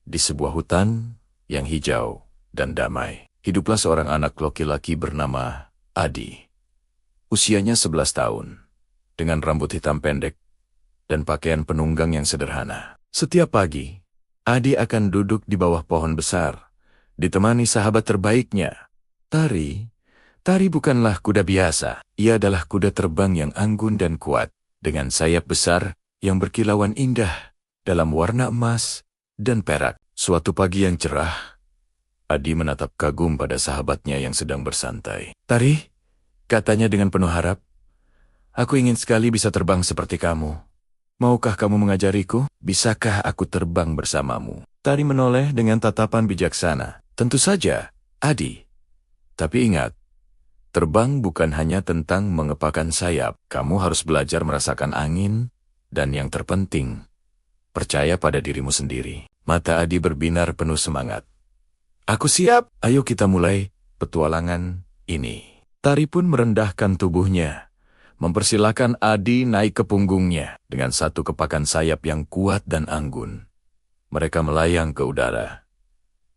Di sebuah hutan yang hijau dan damai, hiduplah seorang anak laki-laki bernama Adi. Usianya 11 tahun, dengan rambut hitam pendek dan pakaian penunggang yang sederhana. Setiap pagi, Adi akan duduk di bawah pohon besar, ditemani sahabat terbaiknya, Tari. Tari bukanlah kuda biasa, ia adalah kuda terbang yang anggun dan kuat, dengan sayap besar yang berkilauan indah dalam warna emas dan perak. Suatu pagi yang cerah, Adi menatap kagum pada sahabatnya yang sedang bersantai. "Tari," katanya dengan penuh harap, "aku ingin sekali bisa terbang seperti kamu. Maukah kamu mengajariku? Bisakah aku terbang bersamamu?" Tari menoleh dengan tatapan bijaksana. "Tentu saja, Adi. Tapi ingat, terbang bukan hanya tentang mengepakkan sayap. Kamu harus belajar merasakan angin, dan yang terpenting, percaya pada dirimu sendiri." Mata Adi berbinar penuh semangat. "Aku siap, ayo kita mulai petualangan ini." Tari pun merendahkan tubuhnya, mempersilahkan Adi naik ke punggungnya dengan satu kepakan sayap yang kuat dan anggun. Mereka melayang ke udara,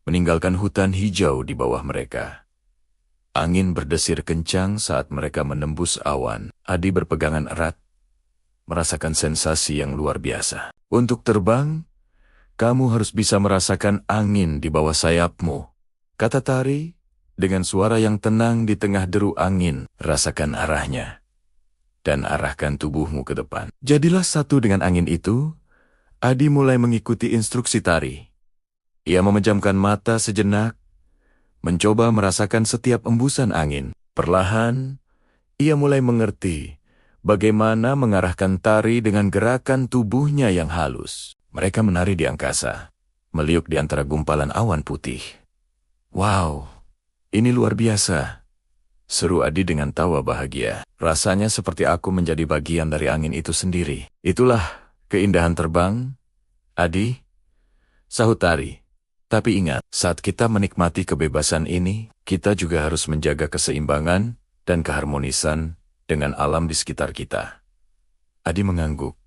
meninggalkan hutan hijau di bawah mereka. Angin berdesir kencang saat mereka menembus awan. Adi berpegangan erat, merasakan sensasi yang luar biasa. "Untuk terbang, kamu harus bisa merasakan angin di bawah sayapmu," kata Tari dengan suara yang tenang di tengah deru angin. "Rasakan arahnya, dan arahkan tubuhmu ke depan." Jadilah satu dengan angin itu, Adi mulai mengikuti instruksi Tari. Ia memejamkan mata sejenak, mencoba merasakan setiap embusan angin. Perlahan, ia mulai mengerti bagaimana mengarahkan Tari dengan gerakan tubuhnya yang halus. Mereka menari di angkasa, meliuk di antara gumpalan awan putih. "Wow, ini luar biasa," seru Adi dengan tawa bahagia. "Rasanya seperti aku menjadi bagian dari angin itu sendiri." "Itulah keindahan terbang, Adi," sahut Tari. "Tapi ingat, saat kita menikmati kebebasan ini, kita juga harus menjaga keseimbangan dan keharmonisan dengan alam di sekitar kita." Adi mengangguk.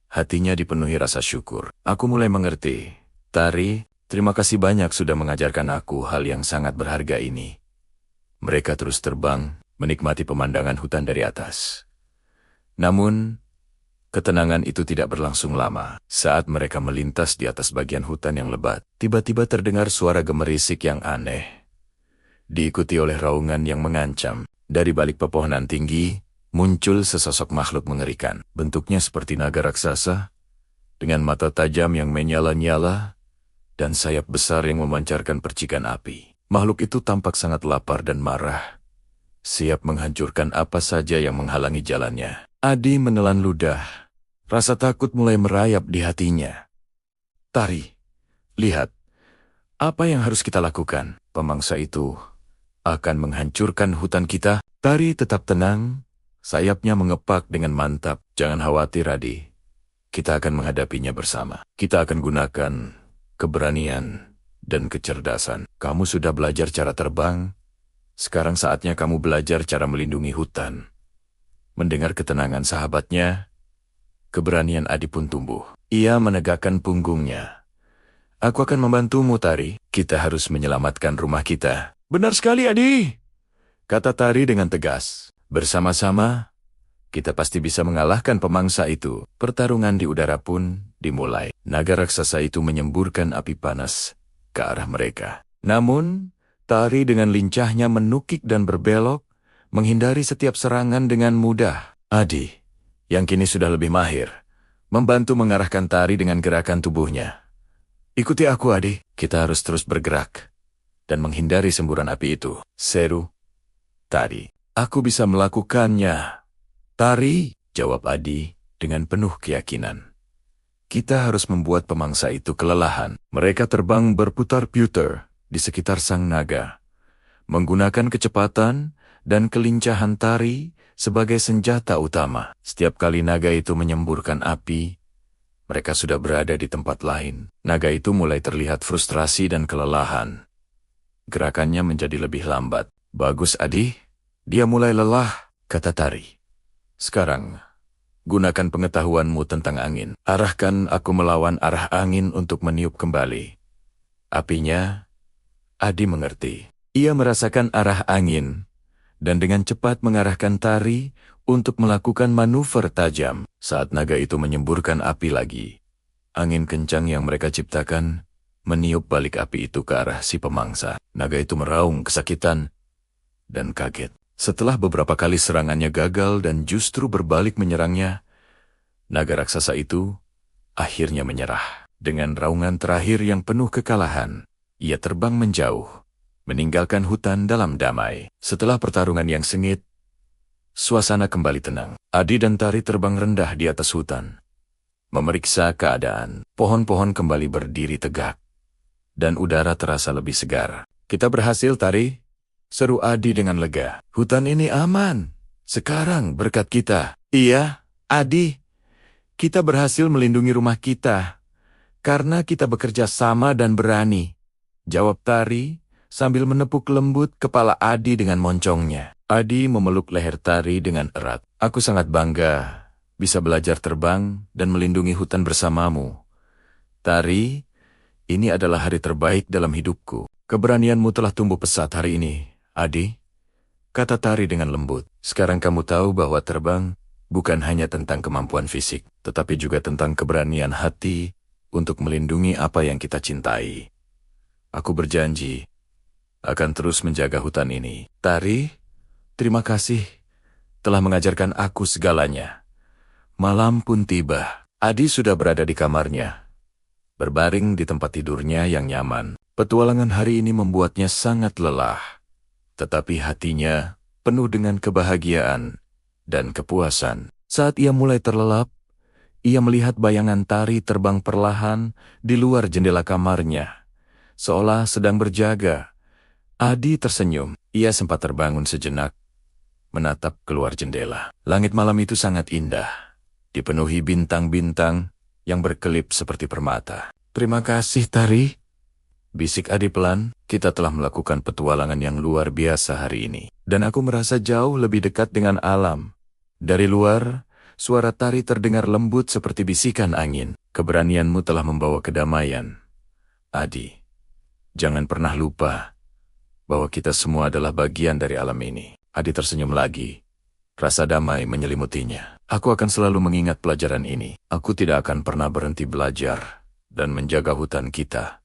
Hatinya dipenuhi rasa syukur. "Aku mulai mengerti. Tari, terima kasih banyak sudah mengajarkan aku hal yang sangat berharga ini." Mereka terus terbang, menikmati pemandangan hutan dari atas. Namun, ketenangan itu tidak berlangsung lama. Saat mereka melintas di atas bagian hutan yang lebat, tiba-tiba terdengar suara gemerisik yang aneh, diikuti oleh raungan yang mengancam. Dari balik pepohonan tinggi, muncul sesosok makhluk mengerikan. Bentuknya seperti naga raksasa, dengan mata tajam yang menyala-nyala, dan sayap besar yang memancarkan percikan api. Makhluk itu tampak sangat lapar dan marah, siap menghancurkan apa saja yang menghalangi jalannya. Adi menelan ludah. Rasa takut mulai merayap di hatinya. "Tari, lihat, apa yang harus kita lakukan? Pemangsa itu akan menghancurkan hutan kita." Tari tetap tenang, sayapnya mengepak dengan mantap. "Jangan khawatir, Adi. Kita akan menghadapinya bersama. Kita akan gunakan keberanian dan kecerdasan. Kamu sudah belajar cara terbang, sekarang saatnya kamu belajar cara melindungi hutan." Mendengar ketenangan sahabatnya, keberanian Adi pun tumbuh. Ia menegakkan punggungnya. "Aku akan membantumu, Tari. Kita harus menyelamatkan rumah kita." "Benar sekali, Adi," kata Tari dengan tegas. "Bersama-sama, kita pasti bisa mengalahkan pemangsa itu." Pertarungan di udara pun dimulai. Naga raksasa itu menyemburkan api panas ke arah mereka. Namun, Tari dengan lincahnya menukik dan berbelok, menghindari setiap serangan dengan mudah. Adi, yang kini sudah lebih mahir, membantu mengarahkan Tari dengan gerakan tubuhnya. "Ikuti aku, Adi. Kita harus terus bergerak dan menghindari semburan api itu," seru Tari. "Aku bisa melakukannya, Tari," jawab Adi dengan penuh keyakinan. "Kita harus membuat pemangsa itu kelelahan." Mereka terbang berputar-putar di sekitar sang naga, menggunakan kecepatan dan kelincahan Tari sebagai senjata utama. Setiap kali naga itu menyemburkan api, mereka sudah berada di tempat lain. Naga itu mulai terlihat frustrasi dan kelelahan. Gerakannya menjadi lebih lambat. "Bagus, Adi. Dia mulai lelah," kata Tari. "Sekarang, gunakan pengetahuanmu tentang angin. Arahkan aku melawan arah angin untuk meniup kembali." Apinya, Adi mengerti. Ia merasakan arah angin, dan dengan cepat mengarahkan tari untuk melakukan manuver tajam. Saat naga itu menyemburkan api lagi, angin kencang yang mereka ciptakan meniup balik api itu ke arah si pemangsa. Naga itu meraung kesakitan dan kaget. Setelah beberapa kali serangannya gagal dan justru berbalik menyerangnya, naga raksasa itu akhirnya menyerah. Dengan raungan terakhir yang penuh kekalahan, ia terbang menjauh, meninggalkan hutan dalam damai. Setelah pertarungan yang sengit, suasana kembali tenang. Adi dan Tari terbang rendah di atas hutan, memeriksa keadaan. Pohon-pohon kembali berdiri tegak, dan udara terasa lebih segar. Kita berhasil, Tari, seru Adi dengan lega. Hutan ini aman sekarang berkat kita. Iya, Adi, kita berhasil melindungi rumah kita karena kita bekerja sama dan berani, jawab Tari sambil menepuk lembut kepala Adi dengan moncongnya. Adi memeluk leher Tari dengan erat. Aku sangat bangga bisa belajar terbang dan melindungi hutan bersamamu. Tari, ini adalah hari terbaik dalam hidupku. Keberanianmu telah tumbuh pesat hari ini, Adi, kata Tari dengan lembut. Sekarang kamu tahu bahwa terbang bukan hanya tentang kemampuan fisik, tetapi juga tentang keberanian hati untuk melindungi apa yang kita cintai. Aku berjanji akan terus menjaga hutan ini. Tari, terima kasih telah mengajarkan aku segalanya. Malam pun tiba. Adi sudah berada di kamarnya, berbaring di tempat tidurnya yang nyaman. Petualangan hari ini membuatnya sangat lelah, tetapi hatinya penuh dengan kebahagiaan dan kepuasan. Saat ia mulai terlelap, ia melihat bayangan Tari terbang perlahan di luar jendela kamarnya, seolah sedang berjaga. Adi tersenyum. Ia sempat terbangun sejenak, menatap keluar jendela. Langit malam itu sangat indah, dipenuhi bintang-bintang yang berkelip seperti permata. Terima kasih, Tari, bisik Adi pelan. Kita telah melakukan petualangan yang luar biasa hari ini, dan aku merasa jauh lebih dekat dengan alam. Dari luar, suara Tari terdengar lembut seperti bisikan angin. Keberanianmu telah membawa kedamaian, Adi. Jangan pernah lupa bahwa kita semua adalah bagian dari alam ini. Adi tersenyum lagi. Rasa damai menyelimutinya. Aku akan selalu mengingat pelajaran ini. Aku tidak akan pernah berhenti belajar dan menjaga hutan kita.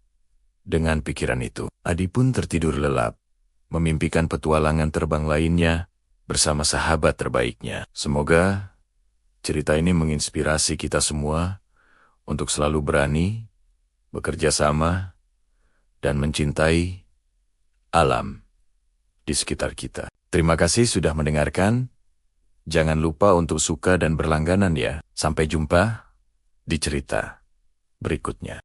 Dengan pikiran itu, Adi pun tertidur lelap, memimpikan petualangan terbang lainnya bersama sahabat terbaiknya. Semoga cerita ini menginspirasi kita semua untuk selalu berani, bekerja sama, dan mencintai alam di sekitar kita. Terima kasih sudah mendengarkan. Jangan lupa untuk suka dan berlangganan ya. Sampai jumpa di cerita berikutnya.